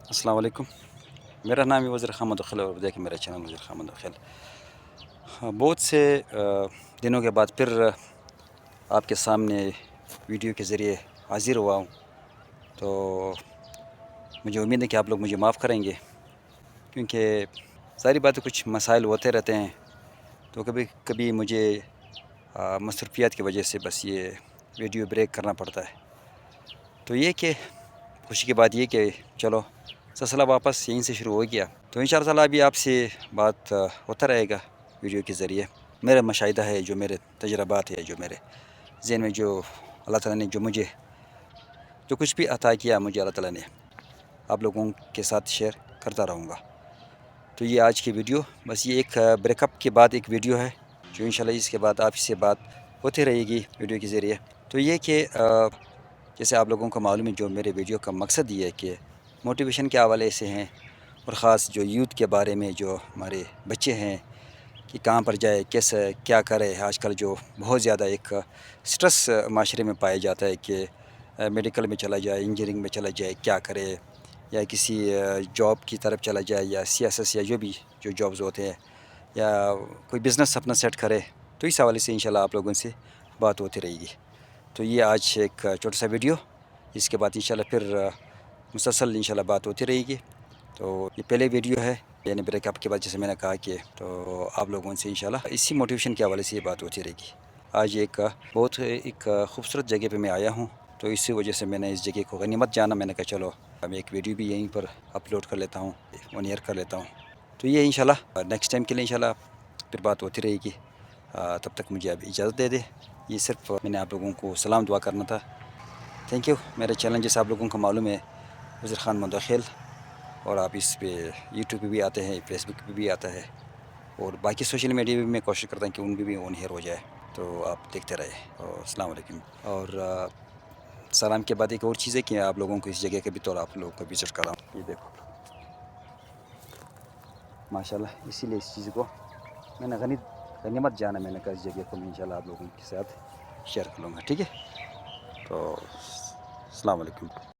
السلام علیکم. میرا نام ہے وزیر خان مدخل اور دیکھیں میرا چینل وزیر خان مدخل. بہت سے دنوں کے بعد پھر آپ کے سامنے ویڈیو کے ذریعے حاضر ہوا ہوں. تو مجھے امید ہے کہ آپ لوگ مجھے معاف کریں گے، کیونکہ ساری باتیں کچھ مسائل ہوتے رہتے ہیں، تو کبھی کبھی مجھے مصروفیات کی وجہ سے بس یہ ویڈیو بریک کرنا پڑتا ہے. تو یہ کہ خوشی کی بات یہ کہ چلو سلسلہ واپس یہیں سے شروع ہو گیا. تو انشاءاللہ تعالیٰ ابھی آپ سے بات ہوتا رہے گا ویڈیو کے ذریعے. میرا مشاہدہ ہے، جو میرے تجربات ہے، جو میرے ذہن میں جو اللہ تعالیٰ نے جو کچھ بھی عطا کیا مجھے اللہ تعالیٰ نے، آپ لوگوں کے ساتھ شیئر کرتا رہوں گا. تو یہ آج کی ویڈیو بس یہ ایک بریک اپ کے بعد ایک ویڈیو ہے، جو انشاءاللہ اس کے بعد آپ سے بات ہوتی رہے گی ویڈیو کے ذریعے. تو یہ کہ جیسے آپ لوگوں کو معلوم ہے، جو میرے ویڈیو کا مقصد یہ ہے کہ موٹیویشن کے حوالے سے ہیں، اور خاص جو یوتھ کے بارے میں، جو ہمارے بچے ہیں کہ کہاں پر جائے، کیسے کیا کرے. آج کل جو بہت زیادہ ایک سٹرس معاشرے میں پایا جاتا ہے کہ میڈیکل میں چلا جائے، انجینئرنگ میں چلا جائے، کیا کرے، یا کسی جاب کی طرف چلا جائے، یا سیاست یا جو جابز ہوتے ہیں، یا کوئی بزنس اپنا سیٹ کرے. تو اس حوالے سے انشاءاللہ آپ لوگوں سے بات ہوتی رہے گی. تو یہ آج ایک چھوٹا سا ویڈیو، اس کے بعد انشاءاللہ پھر مسلسل انشاءاللہ بات ہوتی رہے گی. تو یہ پہلے ویڈیو ہے، یعنی بریک اپ کے بعد جیسے میں نے کہا کہ تو آپ لوگوں سے انشاءاللہ اسی موٹیویشن کے حوالے سے یہ بات ہوتی رہے گی. آج بہت ایک خوبصورت جگہ پہ میں آیا ہوں، تو اسی وجہ سے میں نے اس جگہ کو غنیمت جانا. میں نے کہا چلو میں ایک ویڈیو بھی یہیں پر اپلوڈ کر لیتا ہوں، آن ایئر کر لیتا ہوں. تو یہ انشاءاللہ نیکسٹ ٹائم کے لیے انشاءاللہ پھر بات ہوتی رہے گی. تب تک مجھے اب اجازت دے دے. یہ صرف میں نے آپ لوگوں کو سلام دعا کرنا تھا. Thank you. میرے چینل جیسے آپ لوگوں کو معلوم ہے وزیر خان مدخل، اور آپ اس پہ یوٹیوب پہ بھی آتے ہیں، فیس بک پہ بھی آتا ہے، اور باقی سوشل میڈیا بھی میں کوشش کرتا ہوں کہ ان بھی آن ایئر ہو جائے. تو آپ دیکھتے رہے. اور السلام علیکم. اور سلام کے بعد ایک اور چیز ہے کہ آپ لوگوں کو اس جگہ کے بھی طور آپ لوگوں کو وزٹ کراؤں. یہ دیکھو ماشاءاللہ، اسی لیے اس چیز کو میں نے غنیمت جانا. میں نے کہا اس جگہ کو میں انشاءاللہ آپ لوگوں کے ساتھ شیئر کر لوں گا. ٹھیک ہے. تو السلام علیکم.